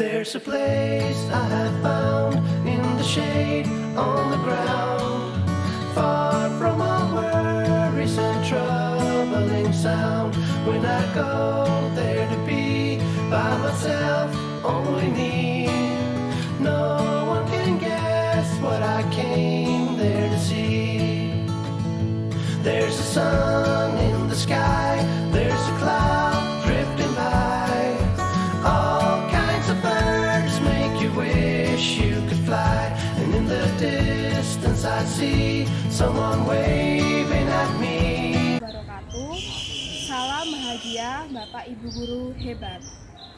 There's a place I have found in the shade on the ground, far from all worries and troubling sound. When I go there to be by myself, only me. No one can guess what I came there to see. There's a sun in the sky, there's a cloud drifting by. All kinds of birds make you wish you could fly. And in the distance I see someone waving at me. Wabarakatuh. Salam bahagia Bapak Ibu Guru hebat.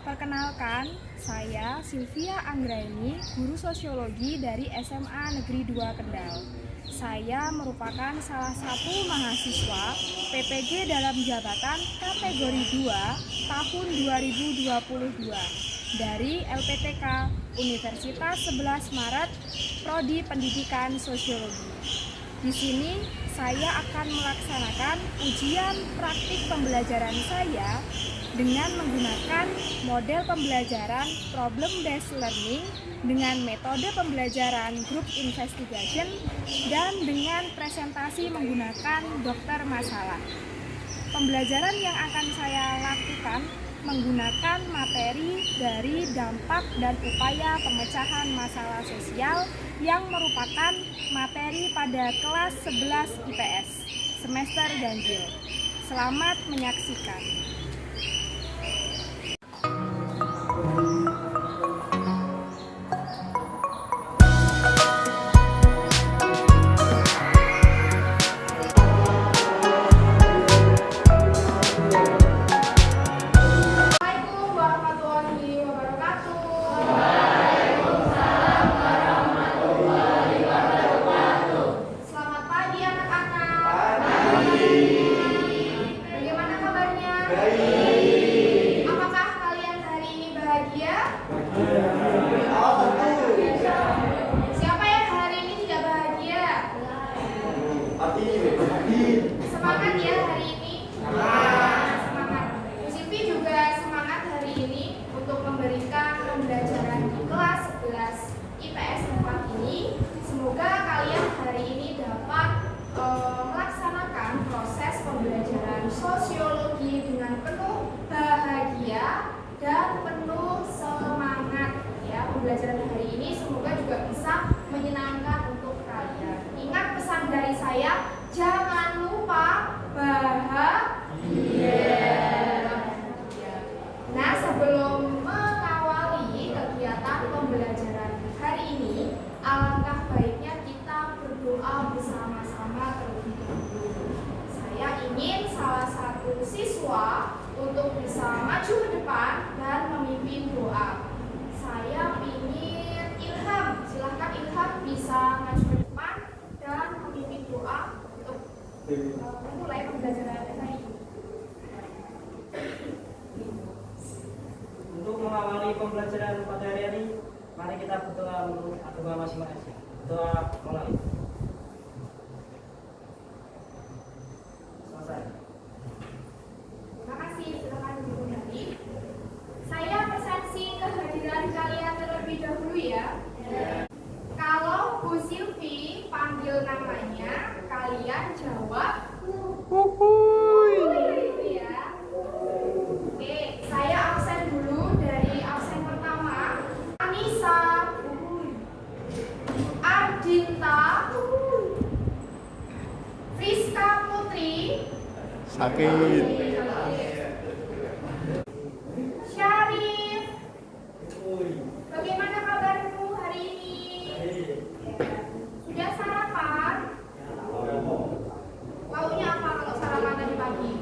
Perkenalkan, saya Sylvia Anggraini, guru sosiologi dari SMA Negeri 2 Kendal. Saya merupakan salah satu mahasiswa PPG dalam jabatan kategori 2 tahun 2022 dari LPTK Universitas 11 Maret Prodi Pendidikan Sosiologi. Di sini saya akan melaksanakan ujian praktik pembelajaran saya dengan menggunakan model pembelajaran problem based learning dengan metode pembelajaran group investigation dan dengan presentasi menggunakan dokter masalah. Pembelajaran yang akan saya lakukan menggunakan materi dari dampak dan upaya pemecahan masalah sosial yang merupakan materi pada kelas 11 IPS semester ganjil. Selamat menyaksikan. Siapa yang hari ini tidak bahagia? Semangat ya hari ini. Semangat. Bu Silvi juga semangat hari ini untuk memberikan pembelajaran di kelas 11 IPS tempat ini. Semoga kalian hari ini dapat melaksanakan proses pembelajaran sosiologi dengan penuh bahagia dan penuh semangat ya. Pembelajaran hari ini semoga juga bisa menyenangkan untuk kalian. Ingat pesan dari saya, jangan lupa bahagia. Nah, sebelum mengawali kegiatan pembelajaran hari ini, alangkah baiknya kita berdoa bersama-sama terlebih dahulu. Saya ingin salah satu siswa untuk bisa maju ke depan dan memimpin doa. Saya ingin Ilham, silahkan Ilham bisa maju ke depan dan memimpin doa untuk memulai pembelajaran hari ini. Untuk mengawali pembelajaran pada hari ini, mari kita berdoa menurut agama masing-masing. Doa mulai. Selesai. Terima kasih, silakan duduk kembali. Saya presensi kehadiran kalian terlebih dahulu ya. Kalau Bu Silvi panggil namanya, kalian jawab Wuhui ya. Oke, saya absen dulu dari absen pertama. Anissa, Ardinta, Friska Putri, Sakit. Syarif, bagaimana kabarmu hari ini? Sudah sarapan? Maunya apa kalau sarapan tadi pagi?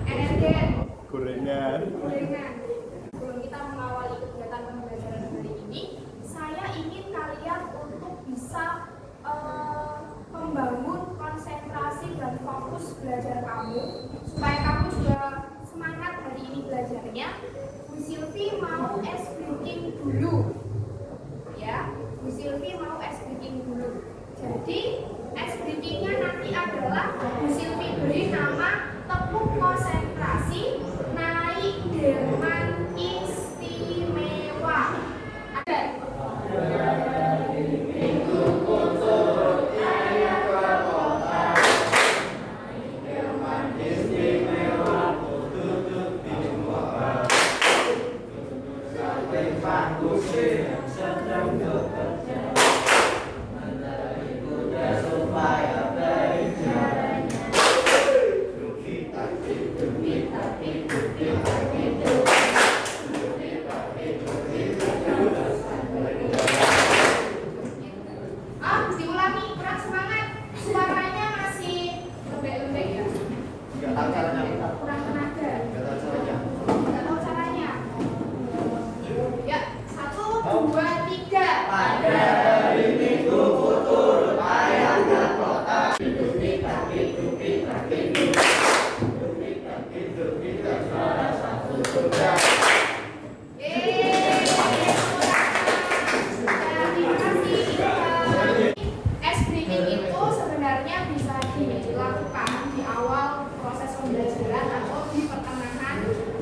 Energen? Gorengan. Gorengan. Sebelum kita mengawali kegiatan pembelajaran hari ini, saya ingin kalian untuk bisa membangun konsentrasi dan fokus belajar kamu supaya kamu juga Diulangi, kurang semangat. Suaranya masih lembek-lembek ya. Kurang tenaga. Nggak tahu caranya. Ya, 1, 2, 3. Pada hari Minggu turun ayam dan kota. Ice breaking itu sebenarnya bisa dilakukan di awal proses pembelajaran atau di pertengahan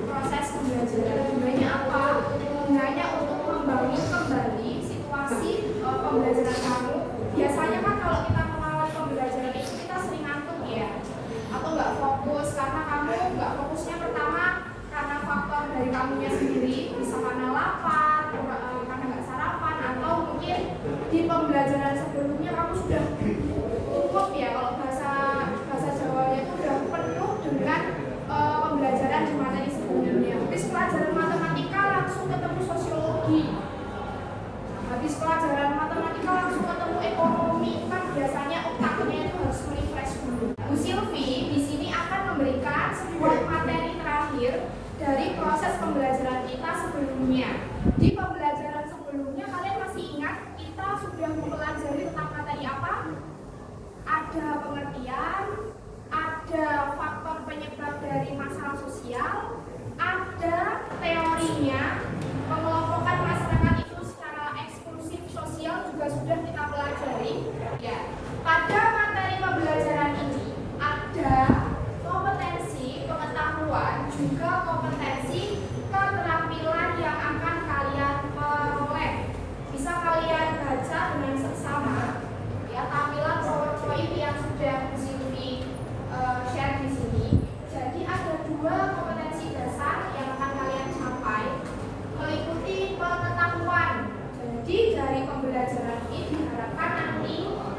proses pembelajaran. Gunanya apa? Gunanya untuk membangun kembali situasi pembelajaran kamu. Biasanya kan kalau kita mengawali pembelajaran itu kita sering ngantuk ya, atau nggak fokus karena kamu nggak fokusnya pertama karena faktor dari kamunya sendiri, bisa karena lapar, karena nggak sarapan, atau mungkin di pembelajaran sebelumnya kamu sudah cukup ya, kalau bahasa Jawanya itu sudah penuh dengan pembelajaran di materi sebelumnya. Habis pelajaran matematika langsung ketemu sosiologi, habis pelajaran matematika langsung ketemu ekonomi, kan biasanya otaknya itu harus refresh dulu. Bu Silvi di sini akan memberikan sebuah materi terakhir dari proses pembelajaran kita sebelumnya. Di pembelajaran sebelumnya kalian masih ingat kita sudah mempelajari tentang materi apa? Ada pengertian, ada faktor penyebab dari masalah sosial, ada teorinya, pengelompokan masyarakat itu secara eksklusif sosial juga sudah kita pelajari. Ya, pada materi pembelajaran ini ada kompetensi, pengetahuan, juga kompetensi keterampilan yang akan kalian peroleh. Bisa kalian baca dengan seksama ya, tampilan PowerPoint yang sudah Bu Silvi share di sini. Jadi ada 2 kompetensi dasar yang akan kalian capai meliputi pengetahuan. Jadi dari pembelajaran ini diharapkan nanti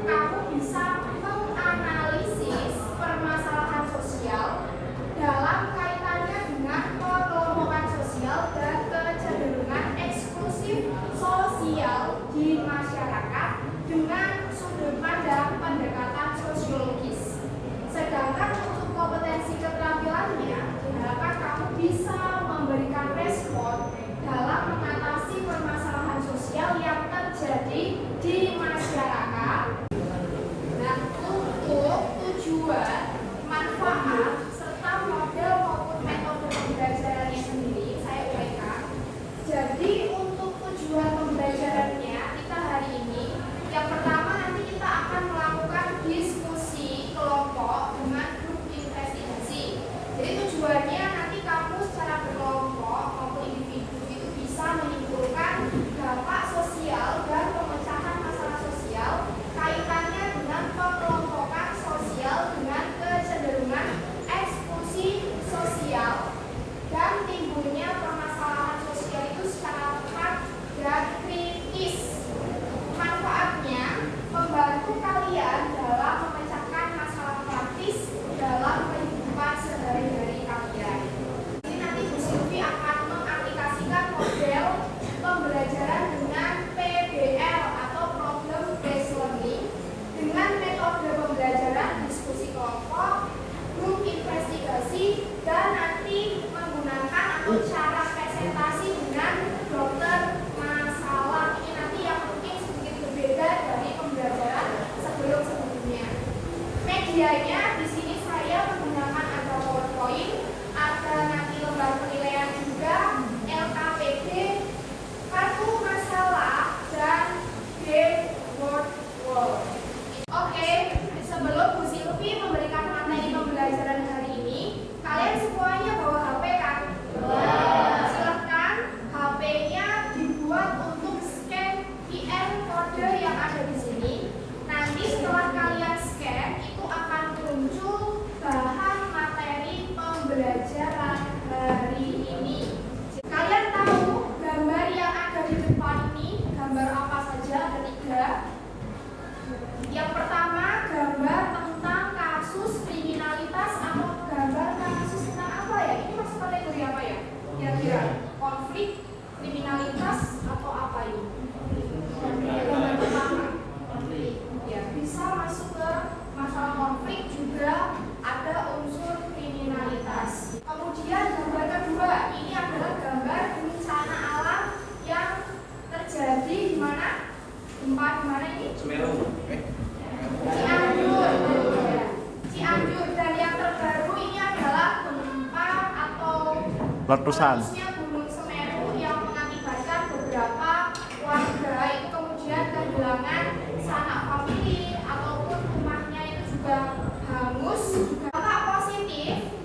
kamu bisa menganalisis permasalahan sosial dalam kaitannya dengan pengelompokan sosial dan kecenderungan eksklusif sosial di masyarakat dengan sudut pandang pendekatan sosiologis. Sedangkan untuk kompetensi keterampilannya diharapkan kamu bisa memberikan respon dalam mengatasi permasalahan sosial yang terjadi di masyarakat. Nah, letusan. Meletusnya Gunung Semeru yang mengakibatkan beberapa warga itu kemudian kehilangan sanak famili ataupun rumahnya itu juga hangus. Dampak positif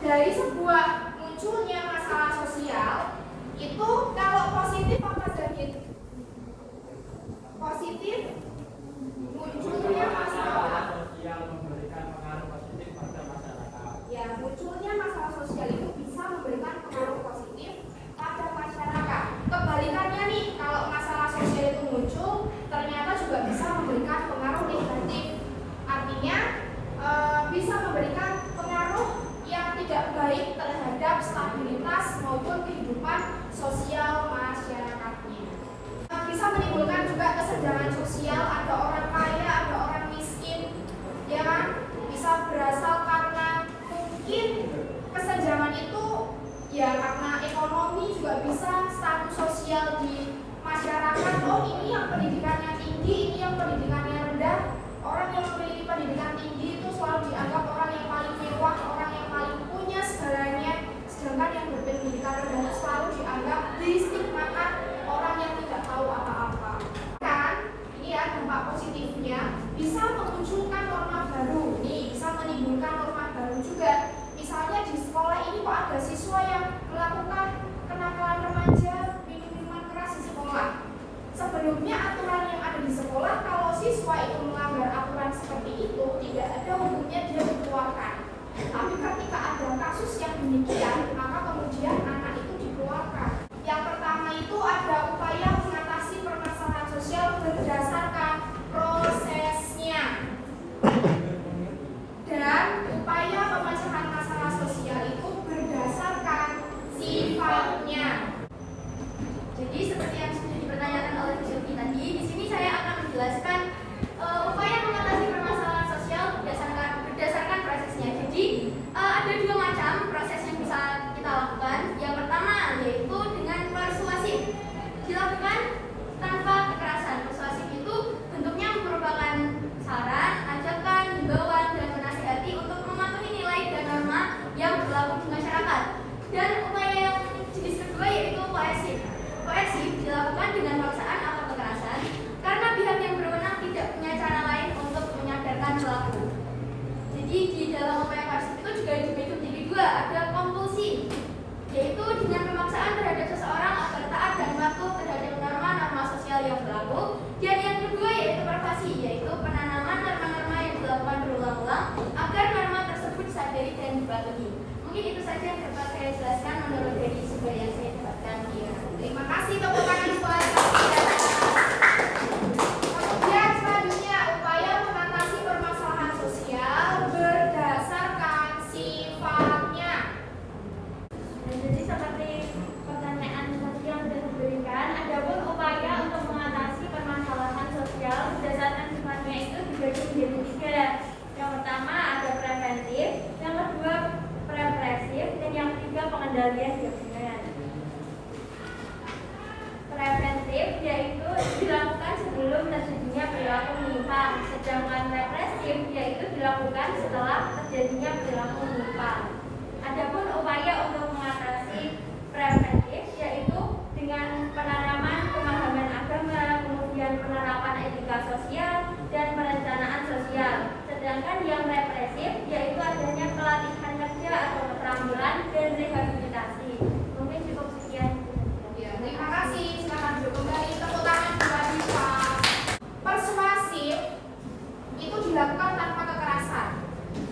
dari sebuah munculnya masalah sosial itu, kalau positif apa David? Positif munculnya masalah yang memberikan pengaruh positif pada masyarakat. ya, munculnya masalah sosial itu bisa memberikan pengaruh positif pada masyarakat. Kebalikannya nih, kalau masalah sosial itu muncul, ternyata juga bisa memberikan pengaruh negatif. Artinya bisa memberikan pengaruh yang tidak baik terhadap stabilitas maupun kehidupan sosial masyarakatnya. Bisa menimbulkan juga kesenjangan sosial, ada orang kaya, ada orang miskin, ya kan? Bisa berasal karena mungkin kesenjangan itu ya karena ekonomi, juga bisa status sosial di masyarakat. Oh, ini yang pendidikannya tinggi, ini yang pendidikannya rendah. Orang yang memiliki pendidikan tinggi itu selalu dianggap orang yang paling mewah, orang yang paling punya segalanya, sedangkan yang berpendidikan rendah itu selalu dianggap distigmakan orang yang tidak tahu apa-apa. Kan ini ya dampak positifnya, bisa memunculkan norma baru nih, bisa menimbulkan norma baru juga. Misalnya di sekolah ini kok ada siswa yang melakukan kenakalan remaja, minum minuman keras di sekolah. Sebelumnya aturan yang ada di sekolah, kalau siswa itu melanggar aturan seperti itu, tidak ada hukumnya dia dikeluarkan. Tapi ketika ada kasus yang demikian, maka kemudian anak itu dikeluarkan. Yang pertama itu ada upaya mengatasi permasalahan sosial berdasarkan prosesnya. Dan upaya pemecahan masalah sosial itu berdasarkan sifatnya. Jadi seperti yang sudah dipertanyakan oleh Bu Sylvie tadi, di sini saya akan menjelaskan upaya mengatasi permasalahan sosial berdasarkan prosesnya. Jadi ada dua macam proses yang bisa kita lakukan. Yang pertama yaitu dengan persuasif, dilakukan tanpa kekerasan. Persuasif itu bentuknya merupakan saran, ajakan, himbauan, dan menasihati untuk mematuhi nilai dan norma yang berlaku di masyarakat. Dan upaya yang jenis kedua yaitu koersif. Koersif dilakukan dengan paksaan atau kekerasan karena pihak yang berwenang tidak punya cara lain untuk menyadarkan pelaku. Jadi di dalam upaya koersif itu juga dibagi dua, ada kompulsi, yaitu dengan pemaksaan terhadap seseorang agar taat dan patuh terhadap norma-norma sosial yang berlaku. Dan yang kedua yaitu pervasi, yaitu penanaman norma-norma yang dilakukan berulang-ulang agar norma tersebut disadari dan dipatuhi. Mungkin itu saja yang dapat saya jelaskan menurut dari sumber yang saya dapatkan. Terima kasih tepuk tangan buat kemudian selanjutnya upaya mengatasi permasalahan sosial berdasarkan sifatnya. Jadi seperti pertanyaan tadi yang sudah diberikan, adapun upaya untuk mengatasi permasalahan sosial berdasarkan sifatnya itu dibagi menjadi tiga. Yang pertama ada preventif, yang kedua represif, dan yang ketiga pengendalian jaminan. Preventif yaitu dilakukan sebelum terjadinya perilaku menyimpang, sedangkan represif yaitu dilakukan setelah terjadinya perilaku menyimpang. Adapun upaya untuk mengatasi preventif yaitu dengan penanaman pemahaman agama, kemudian penerapan etika sosial dan perencanaan sosial. Sedangkan yang represif yaitu adanya pelatihan kerja atau keterampilan dan rehabilitasi. Mungkin cukup sekian. Ya, terima kasih. Silakan duduk kembali. Tepuk tangan buat Diva. Persuasif itu dilakukan tanpa kekerasan.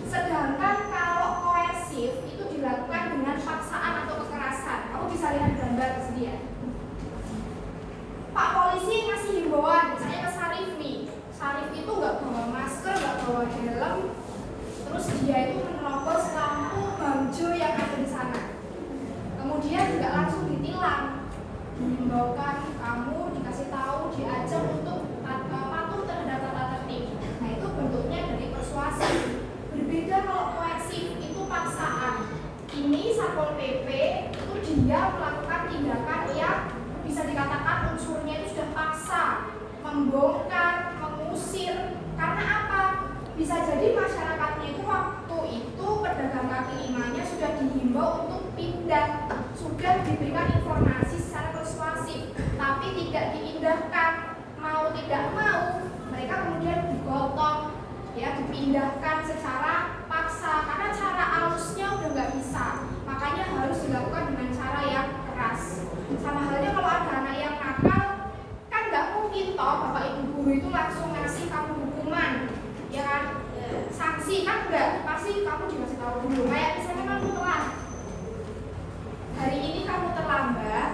Sedangkan kalau koersif itu dilakukan dengan paksaan atau kekerasan. Kamu bisa lihat gambar di sini ya. Pak polisi ngasih himbauan, misalnya ke Sarif nih. Sarif itu nggak bawa masker, nggak bawa helm, terus dia itu menerobos lampu hijau yang ada di sana. Kemudian nggak langsung ditilang, dihimbaukan, kamu dikasih tahu, diajak untuk patuh terhadap tata tertib. Nah itu bentuknya dari persuasi. Berbeda kalau koersif itu paksaan. Ini Satpol PP itu dia melakukan tindakan yang bisa dikatakan unsurnya itu sudah paksa, membongkar, mengusir. Karena apa? Bisa jadi masyarakatnya itu waktu itu pedagang kaki limanya sudah dihimbau untuk pindah sudah diberikan informasi secara persuasif, tapi tidak diindahkan, mau tidak mau, mereka kemudian digotong, ya, dipindahkan secara paksa karena cara halusnya udah nggak bisa, makanya harus dilakukan dengan cara yang keras. Sama halnya kalau ada anak yang nakal, kan nggak mungkin toh bapak ibu guru itu langsung ngasih kamu hukuman, ya kan, sanksi kan enggak, pasti kamu dikasih tahu dulu. Kayak misalnya kamu telat, hari ini kamu terlambat,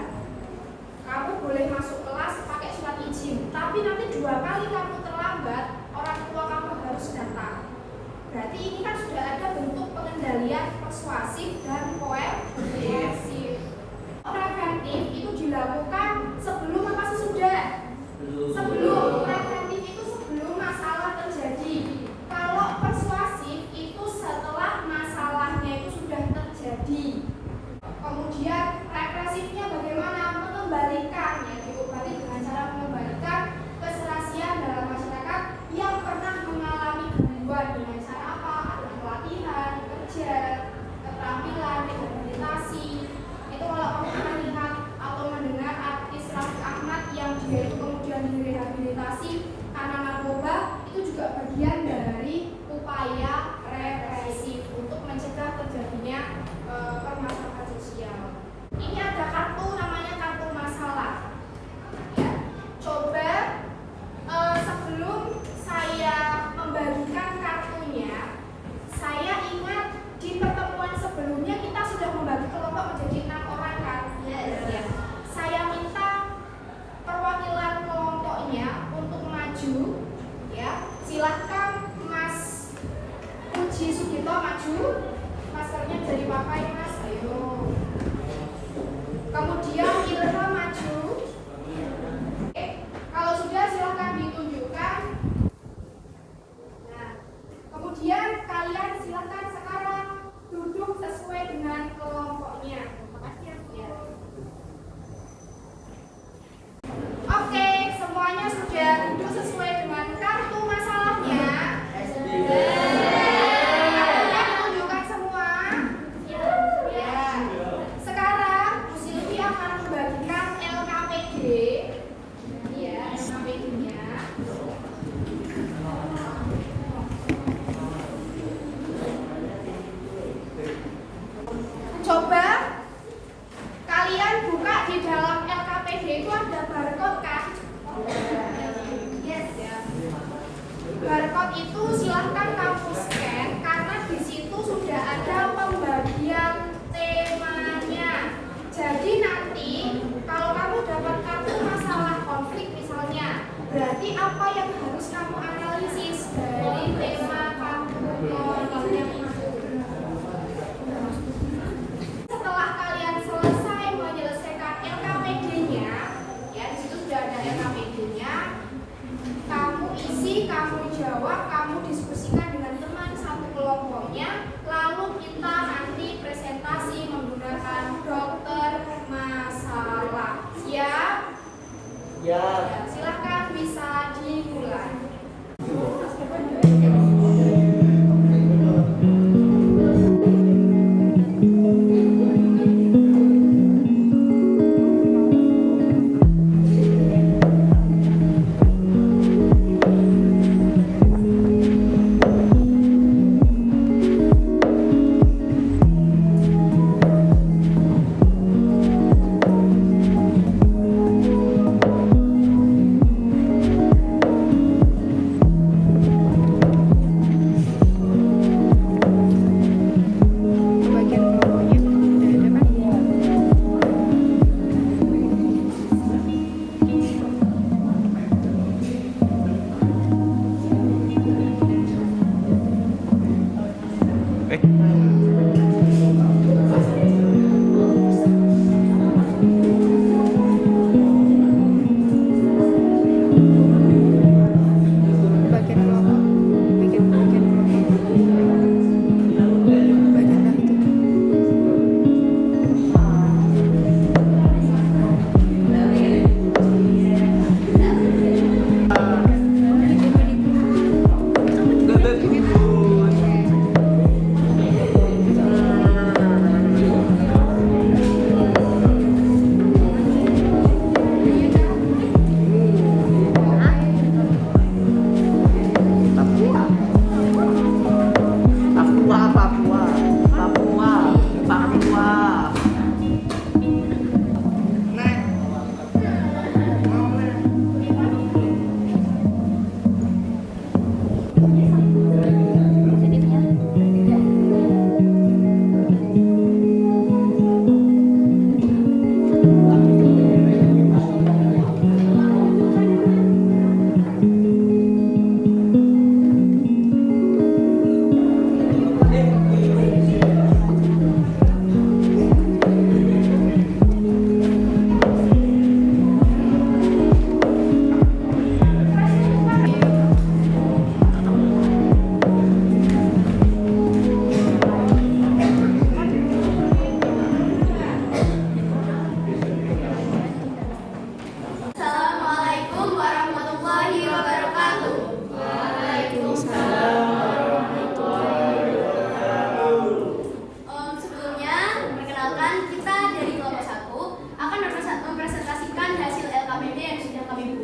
kamu boleh masuk kelas pakai surat izin, tapi nanti 2 kali kamu terlambat, orang tua kamu harus datang. Berarti ini kan sudah ada bentuk pengendalian persuasif dan koerasif. Preventif itu dilakukan sebelum apa sesudah? Sebelum. Preventif itu sebelum masalah terjadi. Kalau persuasif itu setelah masalahnya itu sudah terjadi. Kemudian represifnya bagaimana? Mengembalikan, ya, diobati dengan cara mengembalikan keserasian dalam masyarakat yang pernah mengalami gangguan dengan cara apa? Ada pelatihan, kerja, keterampilan, rehabilitasi. Itu kalau kamu pernah lihat atau mendengar artis Raffi Ahmad yang dia itu kemudian direhabilitasi karena narkoba, itu juga bagian dari upaya represif untuk mencegah terjadinya permasalahan sosial. Ini ada kartu namanya kartu masalah. Ya, coba sebelum saya membagikan kartunya, saya ingat di pertemuan sebelumnya kita sudah membagi kelompok menjadi 6 orang kan? Ya. Saya minta perwakilan kelompoknya untuk maju, ya. Silahkan Mas Puji Sugito maju, maskernya bisa dipakai Mas, ayo. Kemudian Ilha maju. Oke. Kalau sudah silahkan ditunjukkan. Nah, kemudian kalian silahkan sekarang duduk sesuai dengan kelompoknya. Ya. Oke, semuanya sudah duduk sesuai dengan kartu masalahnya. Kartunya ditunjukkan semua. Ya. Sekarang Bu Silvi akan membagikan LKPD. Ya, LKPD-nya. Coba kalian buka di dalam LKPD itu ada barcode kan? Yes, ya. Barcode itu silahkan kamu scan karena di situ sudah ada pembagian temanya. Jadi nanti kalau kamu dapat kartu masalah konflik misalnya, berarti apa yang harus kamu analisis dari tema kamu konflik itu. Setelah kalian selesai menyelesaikan LKPD-nya, ya di situ sudah ada LKPD-nya, kamu isi, kamu jawab, kamu diskusikan dengan teman satu kelompoknya, lalu kita nanti presentasi menggunakan dokter masalah. Siap? Ya. Ya, silakan bisa dimulai.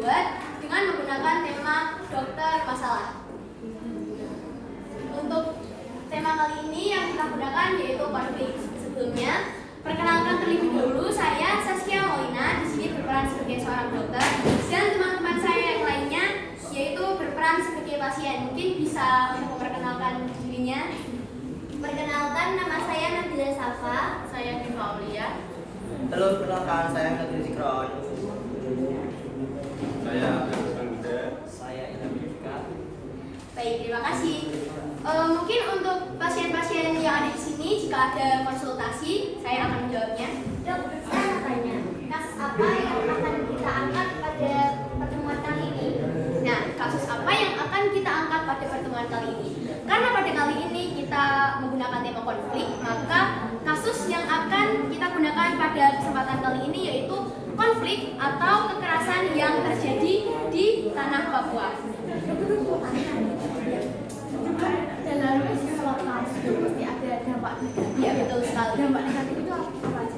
dibuat dengan menggunakan tema dokter masalah. Untuk tema kali ini yang kita gunakan yaitu konflik. Sebelumnya, perkenalkan terlebih dahulu, saya Saskia Maulina di sini berperan sebagai seorang dokter dan teman-teman saya yang lainnya yaitu berperan sebagai pasien. Mungkin bisa memperkenalkan dirinya. Perkenalkan, nama saya Nabila Safa. Saya Diva Aulia. Halo, perkenalkan saya Nadir Zikron. Saya Angga. Saya Ilham Yudhika. Baik, terima kasih. Mungkin untuk pasien-pasien yang ada di sini, jika ada konsultasi, saya akan menjawabnya. Dok, saya mau tanya, kasus apa yang akan kita angkat pada pertemuan kali ini? Nah, kasus apa yang akan kita angkat pada pertemuan kali ini? Karena pada kali ini kita menggunakan tema konflik, maka kasus yang akan kita gunakan pada kesempatan kali ini yaitu konflik atau kekerasan yang terjadi di tanah Papua. Dalam istilah kasus itu pasti ada dampak negatif. Ya, betul sekali. Dampak negatif itu apa aja?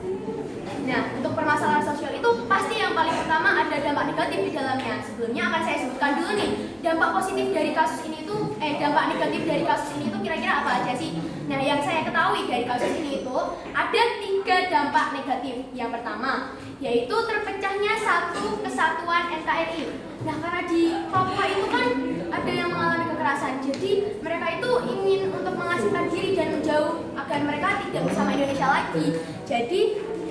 Nah, untuk permasalahan sosial itu pasti yang paling pertama ada dampak negatif di dalamnya. Sebelumnya akan saya sebutkan dulu nih, dampak positif dari kasus ini tuh, dampak negatif dari kasus ini tuh kira-kira apa aja sih? Nah, yang saya ketahui dari kasus ini itu ada 3 dampak negatif. Yang pertama, yaitu terpecahnya satu kesatuan NKRI. Nah, karena di Papua itu kan ada yang mengalami kekerasan, jadi mereka itu ingin untuk mengasingkan diri dan menjauh agar mereka tidak bersama Indonesia lagi. Jadi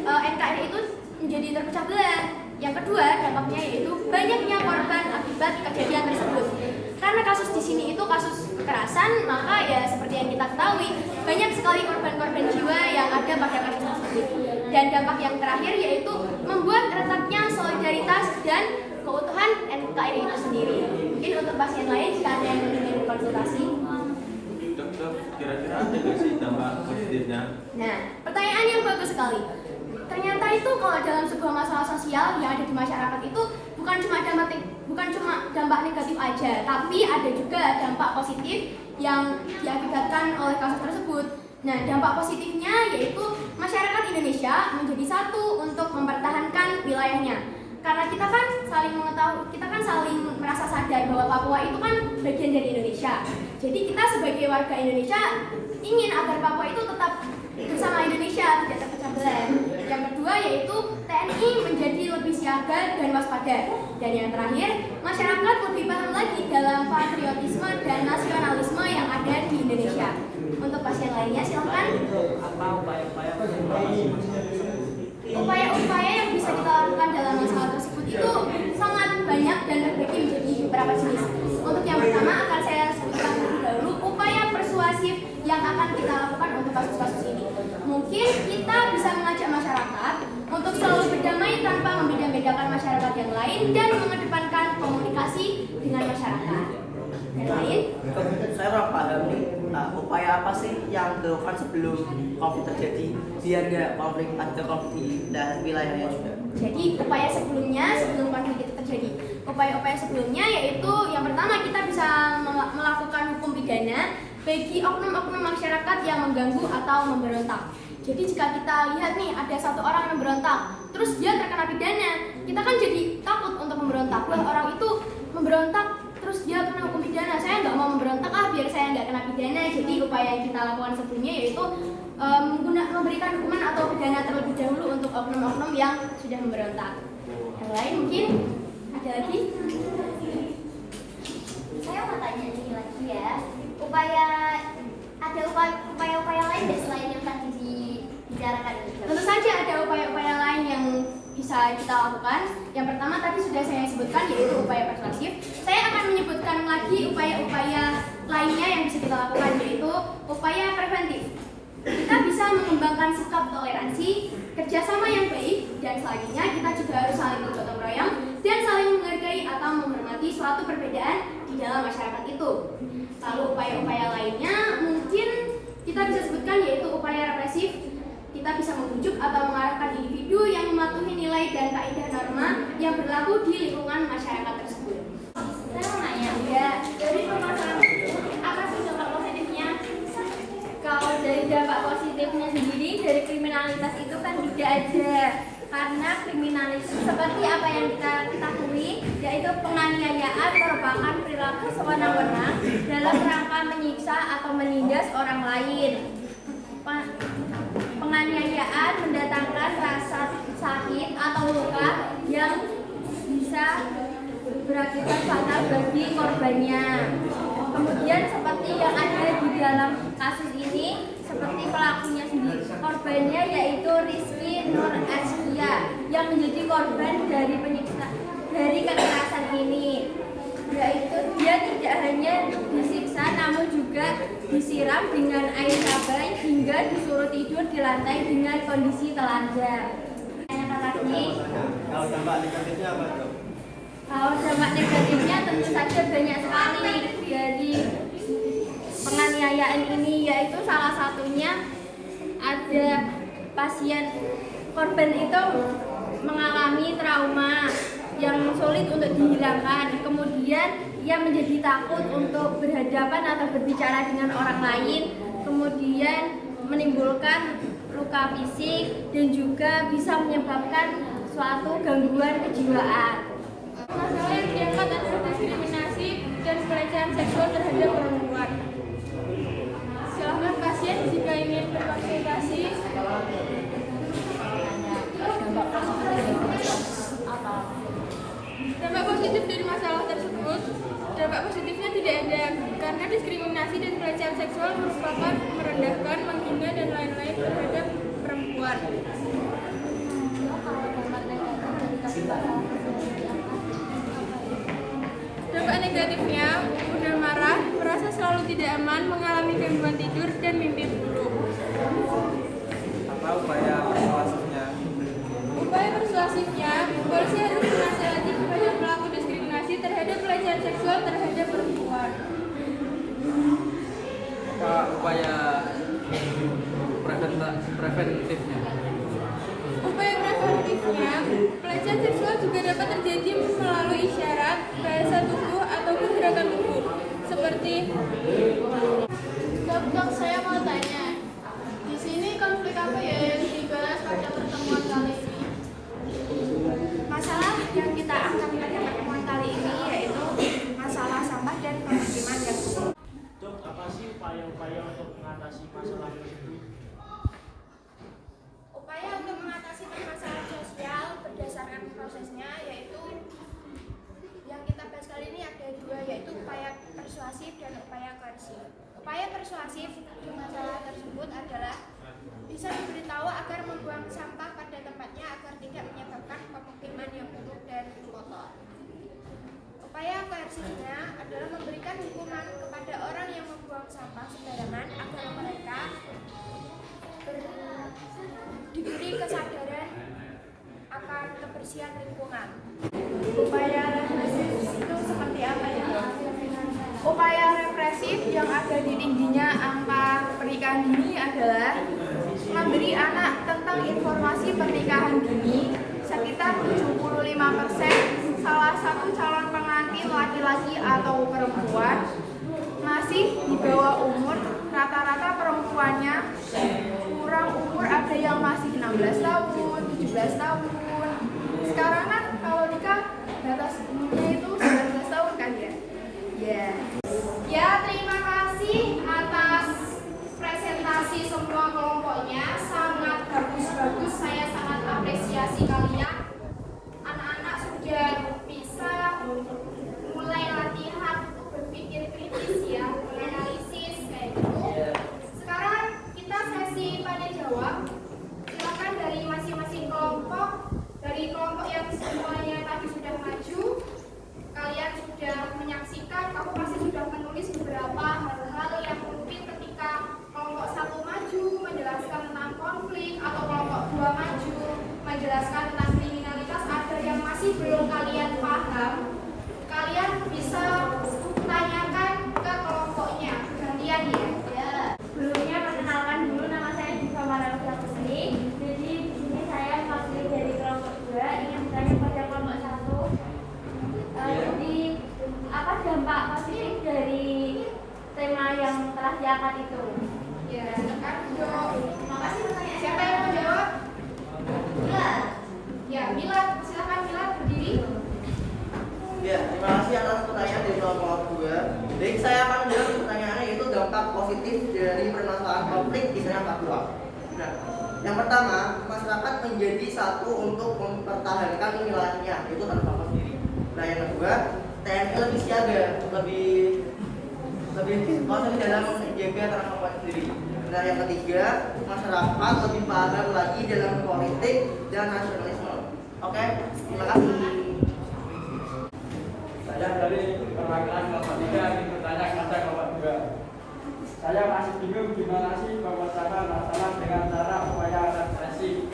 NKRI itu menjadi terpecah belah. Yang kedua dampaknya yaitu banyaknya korban akibat kejadian tersebut. Karena kasus di sini itu kasus kekerasan, maka ya seperti yang kita ketahui banyak sekali korban-korban jiwa yang ada pada kasus tersebut. Dan dampak yang terakhir yaitu membuat retaknya solidaritas dan keutuhan NKRI itu sendiri. Mungkin untuk pasien lain jika ada yang ingin konsultasi. Dok, kira-kira ada nggak sih dampak positifnya? Nah, pertanyaan yang bagus sekali. Ternyata itu kalau dalam sebuah masalah sosial yang ada di masyarakat itu bukan cuma dampak negatif aja, tapi ada juga dampak positif yang diakibatkan oleh kasus tersebut. Nah, dampak positifnya yaitu masyarakat Indonesia menjadi satu untuk mempertahankan wilayahnya. Karena kita kan saling merasa sadar bahwa Papua itu kan bagian dari Indonesia. Jadi kita sebagai warga Indonesia ingin agar Papua itu tetap bersama Indonesia, tidak terpecah belah. Yang kedua yaitu TNI menjadi lebih siaga dan waspada. Dan yang terakhir, masyarakat lebih paham lagi dalam patriotisme dan nasionalisme yang ada di Indonesia. Untuk pasien lainnya silahkan. Apa upaya-upaya Upaya-upaya yang bisa kita lakukan dalam masalah tersebut itu sangat banyak dan terbagi menjadi beberapa jenis. Untuk yang pertama akan saya sebutkan terlebih dahulu upaya persuasif yang akan kita lakukan untuk kasus-kasus ini. Mungkin kita bisa mengajak masyarakat untuk selalu berdamai tanpa membeda-bedakan masyarakat yang lain dan mengedepankan komunikasi dengan masyarakat. Yang lain? Saya kurang paham nih, upaya apa sih yang dilakukan sebelum konflik terjadi biar nggak ada konflik di wilayahnya juga? Jadi upaya sebelumnya sebelum konflik itu terjadi, upaya-upaya sebelumnya yaitu yang pertama kita bisa melakukan hukum pidana bagi oknum-oknum masyarakat yang mengganggu atau memberontak. Jadi jika kita lihat nih ada satu orang yang memberontak, terus dia terkena pidana, kita kan jadi takut untuk memberontak. Wah, orang itu memberontak terus dia kena hukum pidana, saya nggak mau memberontak biar saya nggak kena pidana. Jadi upaya yang kita lakukan sebelumnya yaitu memberikan hukuman atau pidana terlebih dahulu untuk oknum-oknum yang sudah memberontak. Yang lain mungkin ada lagi? Saya mau tanya nih lagi ya, ada upaya-upaya lain nggak selain yang tadi dibicarakan ini? Tentu saja ada upaya-upaya lain yang bisa kita lakukan. Yang pertama tadi sudah saya sebutkan yaitu upaya persuasif. Saya akan menyebutkan lagi upaya-upaya lainnya yang bisa kita lakukan yaitu upaya preventif. Kita bisa mengembangkan sikap toleransi, kerjasama yang baik, dan selanjutnya kita juga harus saling bergotong royong dan saling menghargai atau menghormati suatu perbedaan di dalam masyarakat itu. Lalu upaya-upaya lainnya mungkin kita bisa sebutkan yaitu upaya represif. Kita bisa membujuk atau mengarahkan individu yang mematuhi nilai dan kaidah norma yang berlaku di lingkungan masyarakat tersebut. Saya mau nanya, Ya, dari permasalahan apa sih dampak positifnya? Kalau dari dampak positifnya sendiri dari kriminalitas itu kan juga ada, karena kriminalitas seperti apa yang kita ketahui yaitu sewenang-wenang dalam rangka menyiksa atau menindas orang lain. Penganiayaan mendatangkan rasa sakit atau luka yang bisa berakibat fatal bagi korbannya. Kemudian seperti yang ada di dalam kasus ini, seperti pelakunya sendiri, korbannya yaitu Rizky Nur Askia yang menjadi korban dari kekerasan ini. Yaitu dia tidak hanya disiksa namun juga disiram dengan air sabun hingga disuruh tidur di lantai dengan kondisi telanjang. Tanyakan lagi. Kalau dampak negatifnya apa tuh? Kalau dampak negatifnya tentu saja banyak sekali dari penganiayaan ini, yaitu salah satunya ada pasien korban itu mengalami trauma yang sulit untuk dihilangkan. Kemudian ia menjadi takut untuk berhadapan atau berbicara dengan orang lain. Kemudian menimbulkan luka fisik dan juga bisa menyebabkan suatu gangguan kejiwaan. Masalah yang diangkat adalah diskriminasi dan pelecehan seksual terhadap perempuan. Silakan pasien jika ingin berkonsultasi. Dampak positif dari masalah tersebut, dampak positifnya tidak ada karena diskriminasi dan pelecehan seksual merupakan merendahkan, menghina dan lain-lain terhadap perempuan. Dampak negatifnya, mudah marah, merasa selalu tidak aman, mengalami gangguan tidur dan mimpi buruk. Apa upaya persuasifnya? Upaya persuasifnya, polisi harus menasihati kepada pelaku diskriminasi terhadap pelecehan seksual terhadap perempuan. Apa upaya preventifnya? Upaya preventifnya, pelecehan seksual juga dapat terjadi melalui isyarat, bahasa tubuh, ataupun gerakan tubuh. Seperti, Dok, saya mau tanya. Di sini konflik apa ya yang dibahas pada pertemuan kali ini? Masalah yang kita angkat pada pertemuan kali ini yaitu masalah sampah dan pemukiman yang buruk. Dok, apa sih upaya-upaya untuk mengatasi masalah tersebut? Upaya untuk mengatasi permasalahan sosial berdasarkan prosesnya yaitu yang kita bahas kali ini ada dua, yaitu upaya persuasif dan upaya koersif. Upaya persuasif di masalah tersebut adalah bisa diberitahu agar membuang sampah pada tempatnya agar tidak menyebabkan pemukiman yang buruk dan kotor. Upaya koersifnya adalah memberikan hukuman kepada orang yang membuang sampah sembarangan agar mereka diberi kesadaran akan kebersihan lingkungan. Upaya represif itu seperti apa ya? Upaya represif yang ada di tingginya angka pernikahan dini adalah memberi anak tentang informasi pernikahan dini sekitar 75%. Salah satu calon pengantin laki-laki atau perempuan masih di bawah umur, rata-rata perempuannya kurang umur, ada yang masih 16 tahun, 17 tahun. Sekarang kan kalau nikah batas umurnya itu 19 tahun kan ya? ya terima kasih atas presentasi semua kelompoknya, sangat bagus-bagus, saya sangat apresiasi kalian. Anak-anak sudah bisa mulai latihan untuk berpikir kritis ya, menganalisis kayak gitu. Sekarang kita sesi tanya jawab. Silakan dari masing-masing kelompok, dari kelompok yang semuanya tadi sudah maju, kalian sudah menyaksikan, kamu pasti sudah menulis beberapa hal-hal yang mungkin ketika kelompok satu maju menjelaskan tentang konflik atau kelompok dua maju menjelaskan tentang kriminalitas, ada yang masih belum kalian paham, kalian bisa tanyakan ke kelompoknya gantian ya. Sebelumnya perkenalkan dulu, nama saya Diva Marawati Kusni. Jadi di sini saya mewakili dari kelompok 2 ingin bertanya pada kelompok 1. Jadi apa dampak positif dari tema yang telah diangkat itu? Ya, silakan jawab. Terima kasih pertanyaan. Siapa yang mau jawab? Milad. Ya, Milad, silakan Milad berdiri. Ya, terima kasih atas pertanyaan dari kelompok 2. Jadi saya akan menjawab pertanyaannya, yaitu dampak positif dari permasalahan konflik di sana Papua. Nah, yang pertama, masyarakat menjadi satu untuk mempertahankan wilayahnya, itu tanpa Papua sendiri. Nah, yang kedua, TNI lebih siaga, lebih konsen dalam menjaga tanah Papua sendiri. Nah, yang ketiga, masyarakat lebih paham lagi dalam politik dan nasionalisme. Oke, terima kasih. Saya dari perwakilan kelompok 3 ingin bertanya kepada kelompok 2. Saya masih bingung gimana sih memecahkan masalah dengan cara upaya represi.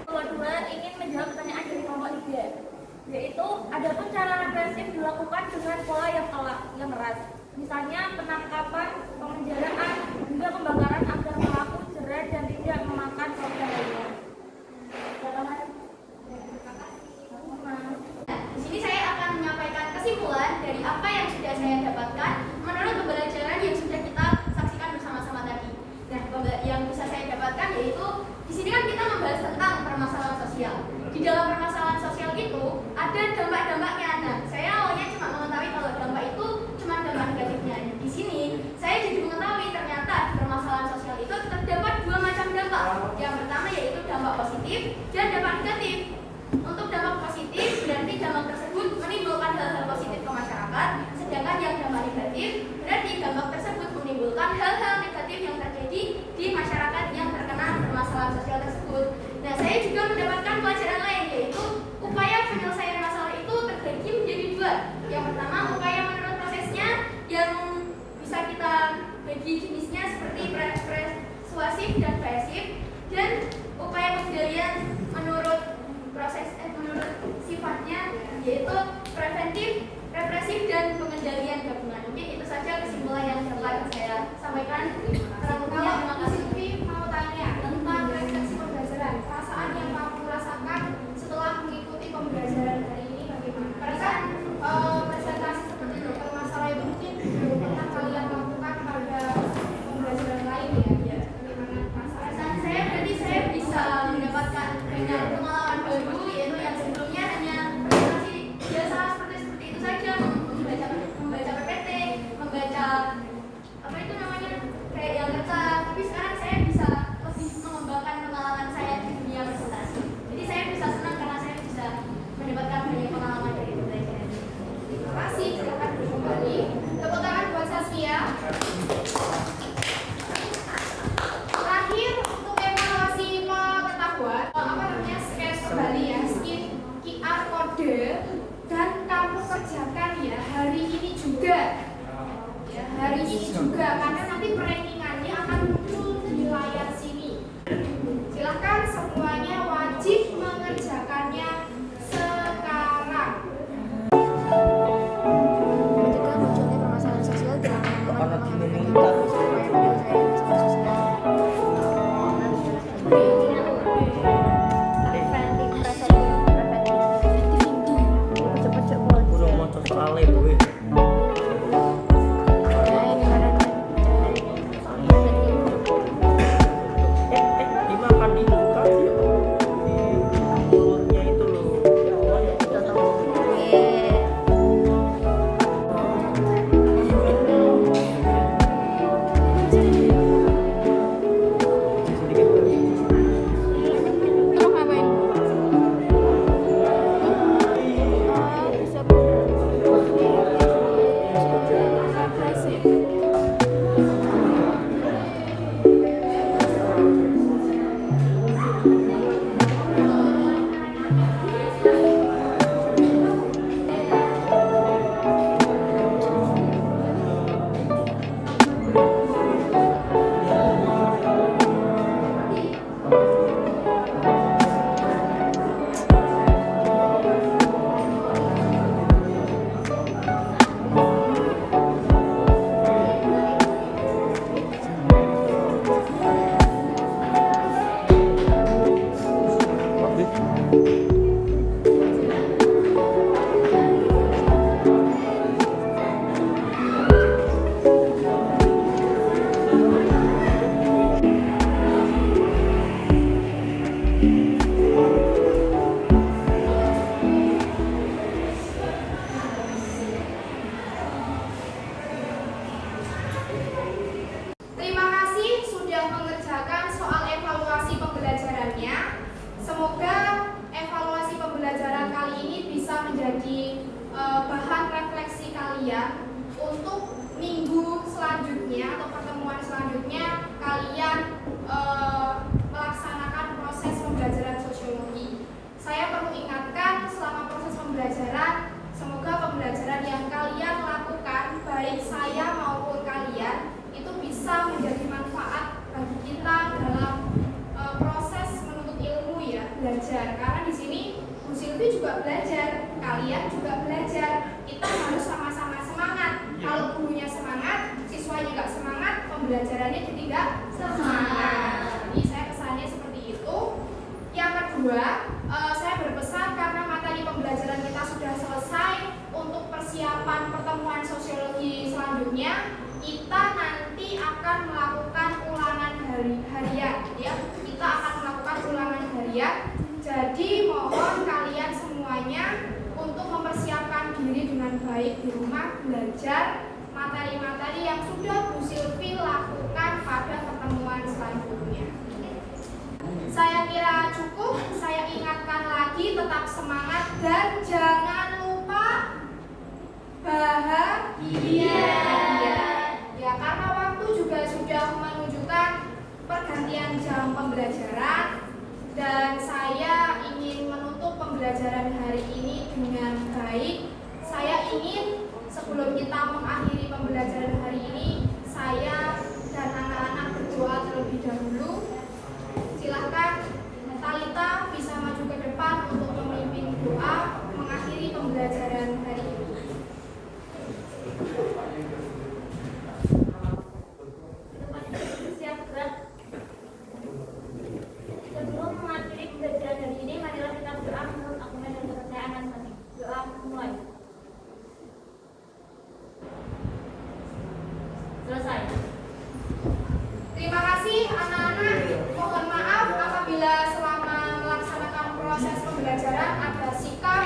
Kelompok 2 ingin menjawab pertanyaan dari kelompok 3, yaitu adapun cara represif dilakukan dengan pola yang keras, misalnya penangkapan, pemenjaraan, hingga pembakaran agar pelaku jerat dan tidak memakan korban lainnya. Di sini saya akan menyampaikan kesimpulan dari apa yang sudah saya dapatkan menurut pembelajaran yang sudah kita saksikan bersama-sama tadi. Nah, yang bisa saya dapatkan yaitu di sini kan kita membahas tentang permasalahan sosial. Di dalam permasalahan sosial itu ada dampak-dampaknya. Nah, saya awalnya cuma mengetahui kalau dampak itu cuma dampak negatifnya. Di sini saya jadi mengetahui ternyata di permasalahan sosial itu terdapat dua macam dampak. Yang pertama yaitu dampak positif dan dampak negatif. Untuk dampak positif berarti dampak tersebut menimbulkan hal-hal positif ke masyarakat, sedangkan yang dampak negatif berarti dampak tersebut menimbulkan hal-hal negatif yang terjadi di masyarakat yang terkena permasalahan sosial tersebut. Nah, saya juga mendapatkan pelajaran lain, yaitu upaya penyelesaian masalah itu terbagi menjadi dua. Yang pertama, upaya menurut prosesnya yang bisa kita bagi jenisnya seperti persuasif dan pasif, dan upaya pengendalian menurut sifatnya yaitu preventif, represif, dan pengendalian gabungan. Mungkin itu saja kesimpulan yang dapat saya sampaikan. Terima kasih. Mau tanya tentang refleksi pembelajaran, perasaan yang kamu rasakan setelah mengikuti pembelajaran hari ini bagaimana? Perasaan presentasi seperti dokter masalah itu mungkin belum pernah kalian lakukan pada pembelajaran lain ya? Bagaimana perasaan Saya berarti saya bisa mendapatkan banyak pengalaman baru, yaitu yang sebelumnya hanya presentasi biasa seperti itu saja, membaca PPT, membaca apa itu namanya kayak yang kertas. Tapi sekarang saya bisa lebih mengembangkan pengalaman saya di dunia presentasi. Jadi saya bisa senang karena saya bisa mendapatkan banyak pengalaman dari pembelajaran. Terima kasih, silakan kembali. Tepuk tangan buat Saskia. Terakhir untuk evaluasi pengetahuan, scan kembali ya, scan QR kode dan kamu kerjakan ya hari ini juga. Ya, hari ini juga karena nanti rankingannya akan muncul di layar sini. Silahkan semuanya wajib mengerjakannya sekarang. Mencegah munculnya permasalahan sosial dengan penanaman pemahaman supaya penyelesaian masalah sosial. Udah mau soalnya gue. Dimakan dibuka di mulutnya itu loh. Terus ngapain? Bisa menjadi bahan refleksi kalian untuk minggu selanjutnya atau pertemuan selanjutnya kalian melaksanakan proses pembelajaran sosiologi. Saya perlu ingatkan selama proses pembelajaran, semoga pembelajaran yang kalian lakukan, baik saya maupun kalian, itu bisa menjadi manfaat bagi kita dalam proses menuntut ilmu ya, belajar. Karena di sini Bu Silvi juga belajar, kalian juga belajar. Kita harus sama-sama semangat. Kalau gurunya semangat, siswanya nggak semangat, pembelajarannya jadi nggak semangat. Jadi saya pesannya seperti itu. Yang kedua, saya berpesan karena materi pembelajaran kita sudah selesai, untuk persiapan pertemuan sosiologi selanjutnya, kita nanti akan melakukan ulangan harian ya. Kita akan melakukan ulangan harian. Jadi mohon kalian semuanya untuk mempersiapkan diri dengan baik di rumah, belajar materi-materi yang sudah Bu Silvi lakukan pada pertemuan selanjutnya. Saya kira cukup. Saya ingatkan lagi, tetap semangat dan jangan lupa bahagia. Ya, karena waktu juga sudah menunjukkan pergantian jam pembelajaran dan saya ingin menutup pembelajaran hari ini dengan baik. Saya ingin sebelum kita mengakhiri pembelajaran hari ini, saya dan anak-anak berdoa terlebih dahulu. Silahkan Talita bisa maju ke depan untuk memimpin doa mengakhiri pembelajaran hari ini. Siap gerak. Sebelum mengakhiri pembelajaran hari ini, marilah kita berdoa menurut argumen dan kepercayaan masing-masing. Doa mulai. Selesai. Terima kasih anak-anak. Mohon maaf apabila selama melaksanakan proses pembelajaran ada sikap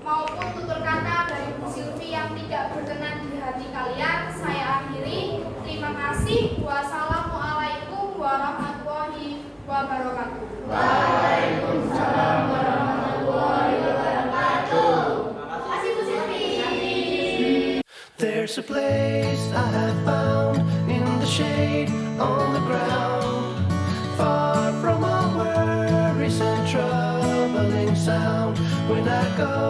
maupun tutur kata dari Bu Silvi yang tidak berkenan di hati kalian. Saya akhiri. Terima kasih. Wassalamualaikum warahmatullahi wabarakatuh. Waalaikumsalam warahmatullahi wabarakatuh. Terima kasih Bu Silvi. There's a place I have found in the shade on the ground, far from all worries and troubling sound. When I go